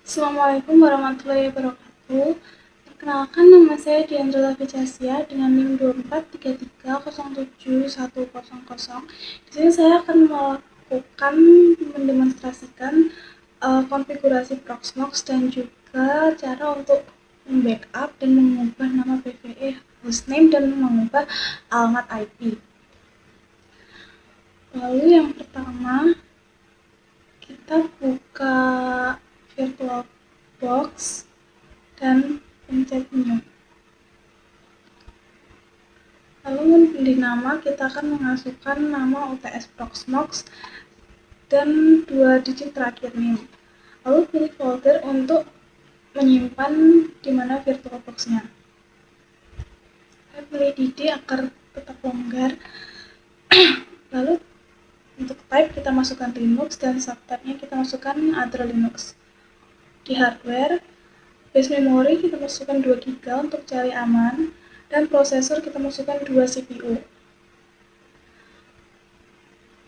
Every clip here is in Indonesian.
Assalamualaikum warahmatullahi wabarakatuh. Perkenalkan, nama saya Diandra Vicasia dengan NIM 2433071000. Di sini saya akan mendemonstrasikan konfigurasi Proxmox dan juga cara untuk membackup dan mengubah nama PVE hostname dan mengubah alamat IP. Lalu yang pertama, kita buka VirtualBox dan pencet new. Lalu di nama kita akan memasukkan nama UTS Proxmox dan 2 digit terakhirnya. Lalu pilih folder untuk menyimpan di mana VirtualBox-nya. Saya pilih DD agar tetap longgar. Lalu untuk type kita masukkan Linux dan subtype-nya kita masukkan other Linux. Di hardware, base memory kita masukkan 2 GB untuk cari aman, dan prosesor kita masukkan 2 CPU.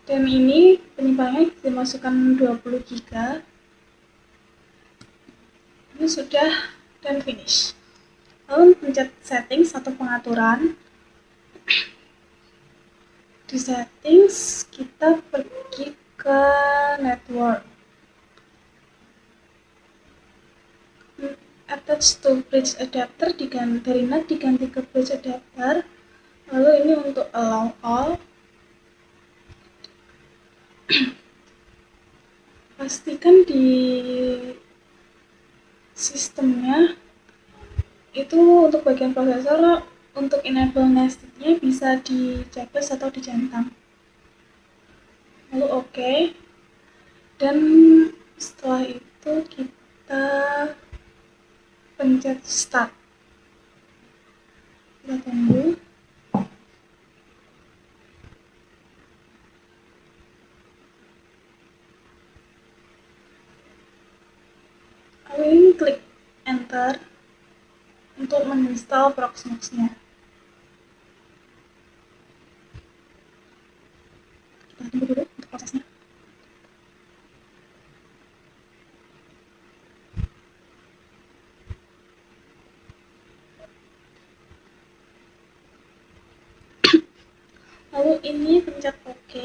Dan ini penyimpanannya kita masukkan 20 GB. Ini sudah dan finish. Lalu pencet settings atau pengaturan. Di settings kita pergi ke network. Attach to bridge adapter dari NAT diganti ke bridge adapter. Lalu ini untuk allow all. Pastikan di sistemnya itu untuk bagian prosesor, untuk enable nested-nya bisa di checklist atau dicentang. Lalu OK, dan setelah itu kita pencet start. Kita tunggu. Lalu ini klik enter untuk menginstal Proxmox-nya. Kita tunggu dulu untuk prosesnya. Lalu ini pencet OK.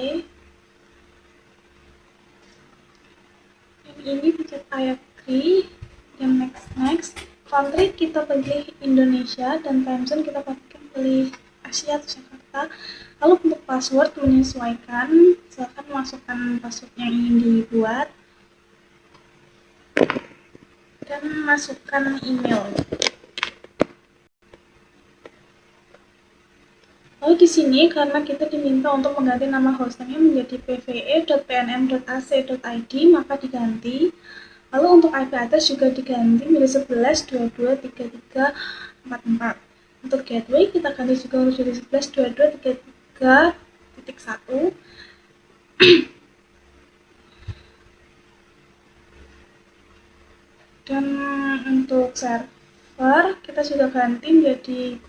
Ini pencet I agree dan next. Country kita pilih Indonesia dan time zone kita pilih Asia atau Jakarta. Lalu untuk password menyesuaikan, silakan masukkan password yang ingin dibuat dan masukkan email. Lalu di sini karena kita diminta untuk mengganti nama hostnya menjadi pve.pnm.ac.id, maka diganti. Lalu untuk IP address juga diganti menjadi 11.22.33.44. Untuk gateway kita ganti juga menjadi 11.22.33.1. Dan untuk server kita sudah ganti menjadi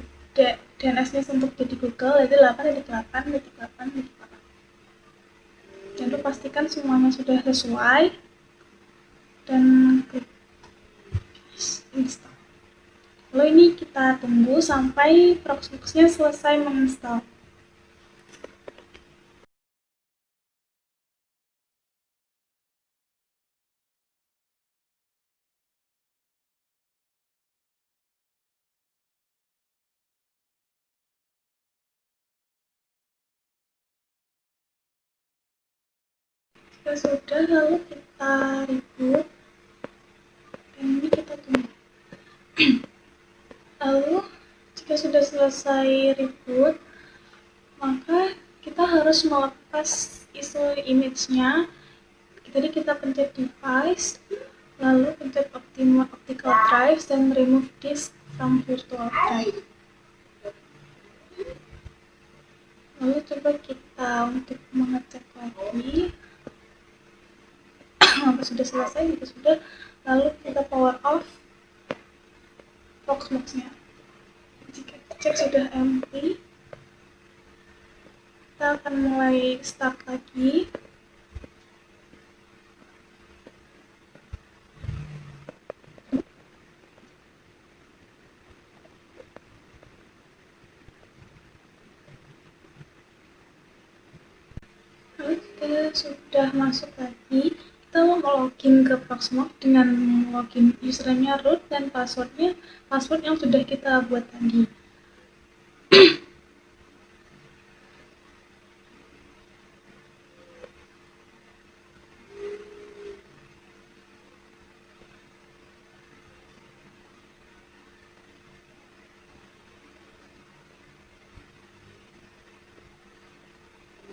DNS-nya untuk jadi Google, yaitu 8.8.8.8. Jangan pastikan semuanya sudah sesuai dan klik install. Lalu ini kita tunggu sampai Proxmox-nya selesai menginstal. Jika sudah, lalu kita reboot dan ini kita tunggu. Lalu jika sudah selesai reboot, maka kita harus melepas ISO image-nya. Jadi kita pencet device, lalu pencet optical drive dan remove disk from virtual drive. Lalu coba kita untuk mengecek lagi. Apa sudah selesai? Jika sudah, lalu kita power off Proxmox-nya. Jika cek sudah empty, kita akan mulai start lagi. sudah masuk lagi, kita mau login ke Proxmox dengan login username-nya root dan passwordnya password yang sudah kita buat tadi.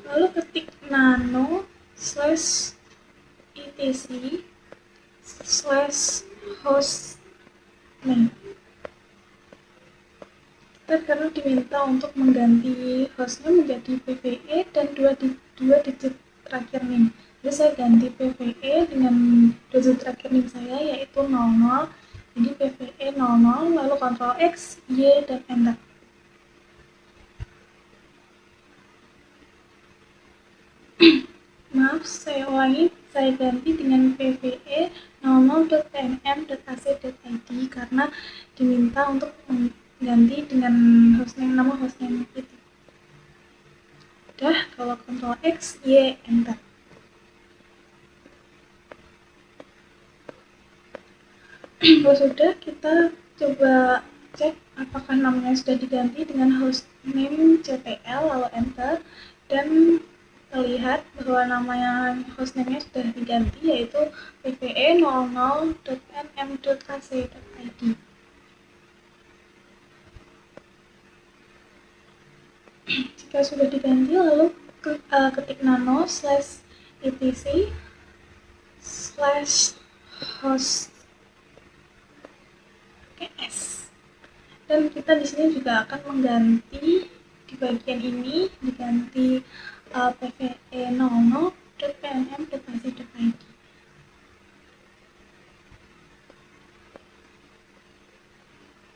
Lalu ketik nano/etc/hostname. Kita karena diminta untuk mengganti hostnya menjadi PVE dan dua digit terakhir NIM. Jadi saya ganti PVE dengan dua digit terakhir NIM saya yaitu 00. Jadi PVE 00 lalu Ctrl X, Y dan Enter. Maaf, saya ulangi, saya ganti dengan PVE 00.pnm.ac.id karena diminta untuk mengganti dengan nama hostname itu. Udah, kalau Ctrl X, Y, Enter. Kalau sudah, kita coba cek apakah namanya sudah diganti dengan hostname cpl, lalu Enter, dan terlihat bahwa namanya hostname-nya sudah diganti yaitu pve 00.nm.ac.id. Jika sudah diganti, lalu ketik nano/etc/host ks. Dan kita di sini juga akan mengganti di bagian ini diganti pve 00.pnm.ac.id.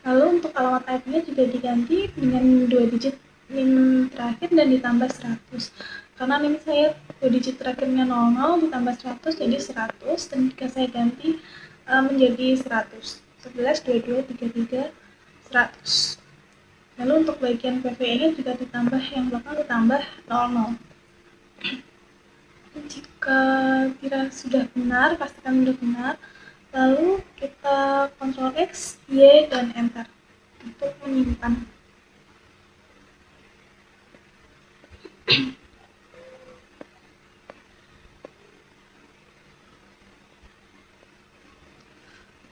Lalu untuk alamat IP-nya juga diganti dengan 2 digit NIM terakhir dan ditambah 100. Karena NIM saya 2 digit terakhirnya 00 ditambah 100 jadi 100, dan jika saya ganti menjadi 100. 11, 22, 33, 100. Lalu untuk bagian PVE-nya juga ditambah, yang belakang ditambah 00. Jika tidak sudah benar, pastikan sudah benar. Lalu kita Ctrl X, Y, dan Enter untuk menyimpan.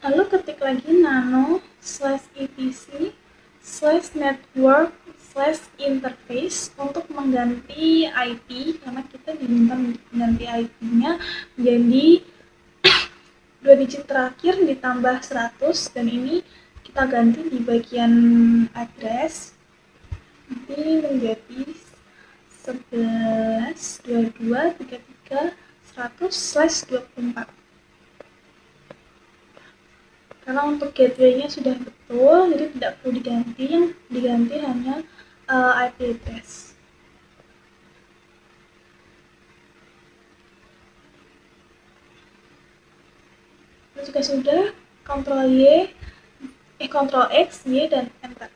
Lalu ketik lagi nano/etc/network/interface untuk mengganti IP, karena kita diminta mengganti IP-nya menjadi 2 digit terakhir ditambah 100, dan ini kita ganti di bagian address nanti menjadi 11, 22, 33, 100/24. Karena untuk gateway-nya sudah betul, jadi tidak perlu diganti, yang diganti hanya IP address. Jika sudah, Ctrl X, Y, dan Enter.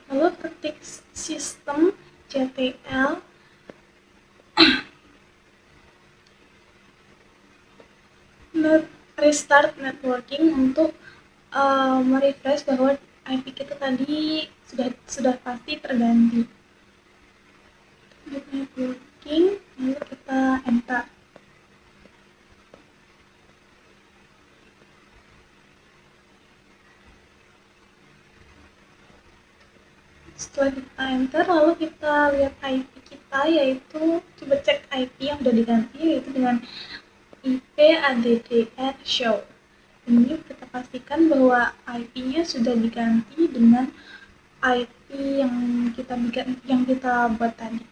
Lalu ketik systemctl restart networking untuk merefresh bahwa IP kita tadi sudah pasti terganti. Networking, lalu kita enter. Setelah kita enter, lalu kita lihat IP kita, yaitu coba cek IP yang sudah diganti, yaitu dengan IP addr show. Ini kita pastikan bahwa IP-nya sudah diganti dengan IP yang kita buat tadi.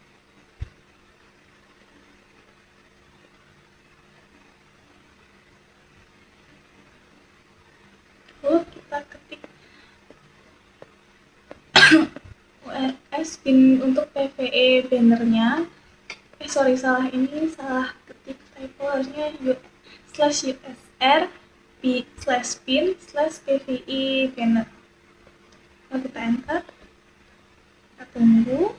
Lalu kita ketik URS pin untuk PVE bannernya. salah ini, salah ketik typo, harusnya /usr p/pin/pvi banner. Lalu kita enter, kita tunggu.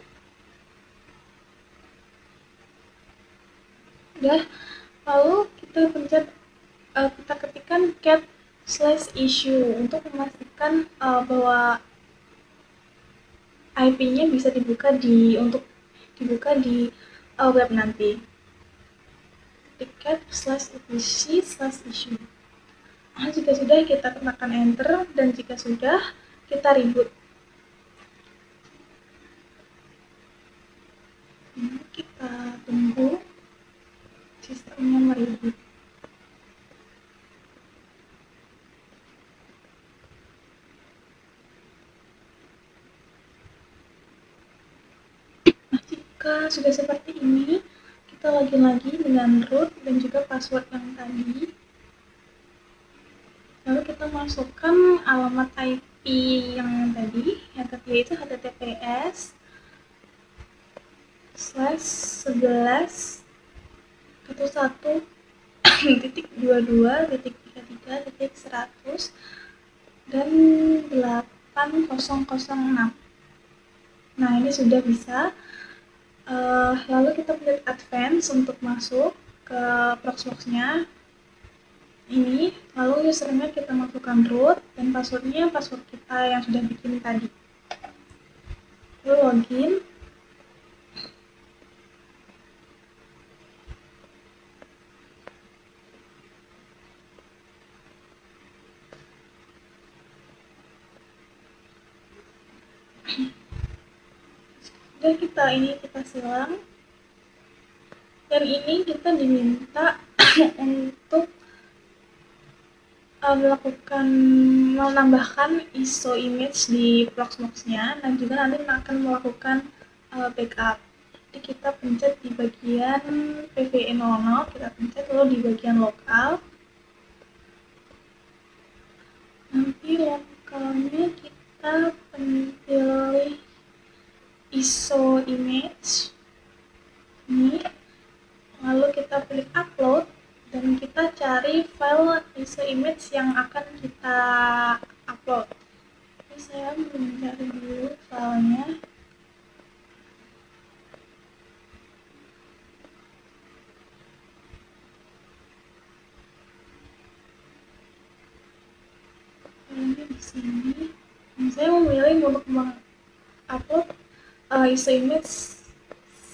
Udah, lalu kita pencet, kita ketikkan cat/issue untuk memastikan bahwa IP-nya bisa dibuka untuk dibuka di web nanti. Ketik cat/etc/issue. Nah, jika sudah, kita tekan enter, dan jika sudah, kita reboot. Kita tunggu sistemnya mereboot. Nah, jika sudah seperti ini, kita login lagi dengan root dan juga password yang tadi. Lalu kita masukkan alamat IP yang tadi, yaitu https://11.11.22.33.100 dan 8006. Nah, ini sudah bisa. Lalu kita pilih advance untuk masuk ke Proxmox-nya ini, lalu username kita masukkan root dan passwordnya password kita yang sudah bikin tadi. Lalu login. Dan kita silang, dan ini kita diminta untuk menambahkan ISO image di Proxmox-nya, dan juga nanti akan melakukan backup. Jadi kita pencet di bagian PVE00, kita pencet lalu di bagian lokal. Nanti lokalnya kita pilih ISO image ini, lalu kita pilih upload, dan kita cari file ISO image yang akan kita upload. Ini saya mencari dulu filenya. Filenya di sini. Saya memilih untuk mengupload ISO image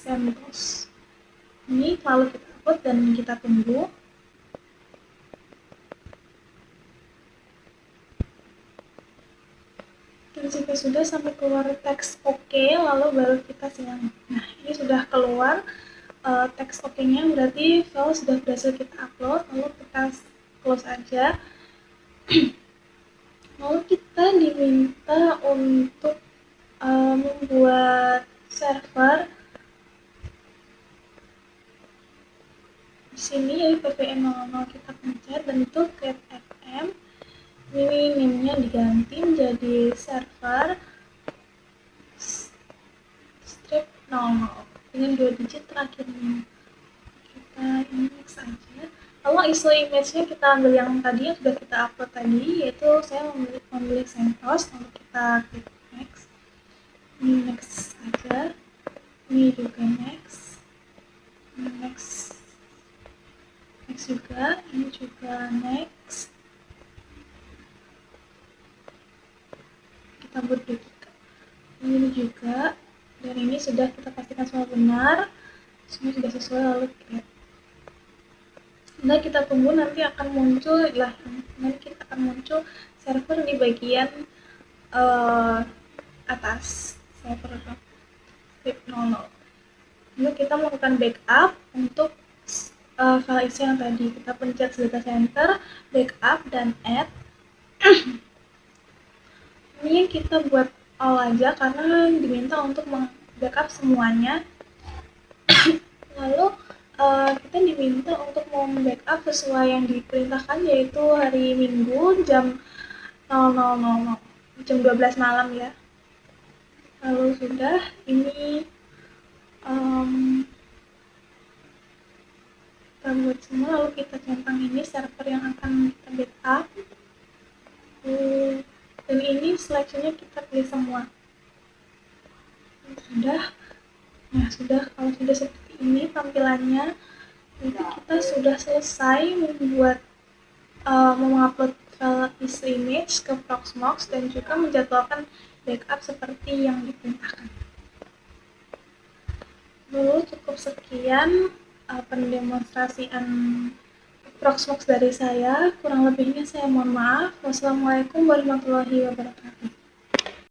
CentOS. Ini lalu kita upload dan kita tunggu. Dan jika sudah sampai keluar teks OK, lalu baru kita silang. Nah, ini sudah keluar teks OK-nya, berarti file sudah berhasil kita upload. Lalu kita close aja. Lalu kita diminta untuk membuat server. Di sini ya PVE00 kita pencet dan itu create FM. Ini name-nya diganti menjadi server strip 00 dengan 2 digit terakhir ini. Kita next aja. Lalu ISO image-nya kita ambil yang tadi yang sudah kita upload tadi, yaitu saya memilih CentOS. Lalu kita klik next. Ini next aja. Ini juga next. Ini next juga. Ini juga next. Kita berdua ini juga, dan ini sudah kita pastikan semua benar, semua sudah sesuai, lalu create. Nah, kita tunggu, nanti akan muncul server di bagian atas server strip 00. Lalu kita melakukan backup untuk file ISO yang tadi. Kita pencet data center, backup, dan add. Ini kita buat all aja karena diminta untuk backup semuanya. Lalu kita diminta untuk membackup sesuai yang diperintahkan, yaitu hari Minggu jam 00.00, jam 12 malam ya. Lalu sudah, ini kita buat semua, lalu kita centang ini server yang akan kita backup. Dan ini seleksinya kita pilih semua. Sudah, kalau sudah seperti ini tampilannya, nanti kita sudah selesai membuat mengupload file isi image ke Proxmox dan juga menjadwalkan backup seperti yang diperintahkan. Dulu cukup sekian pendemonstrasian Proxmox dari saya. Kurang lebihnya saya mohon maaf. Wassalamualaikum warahmatullahi wabarakatuh.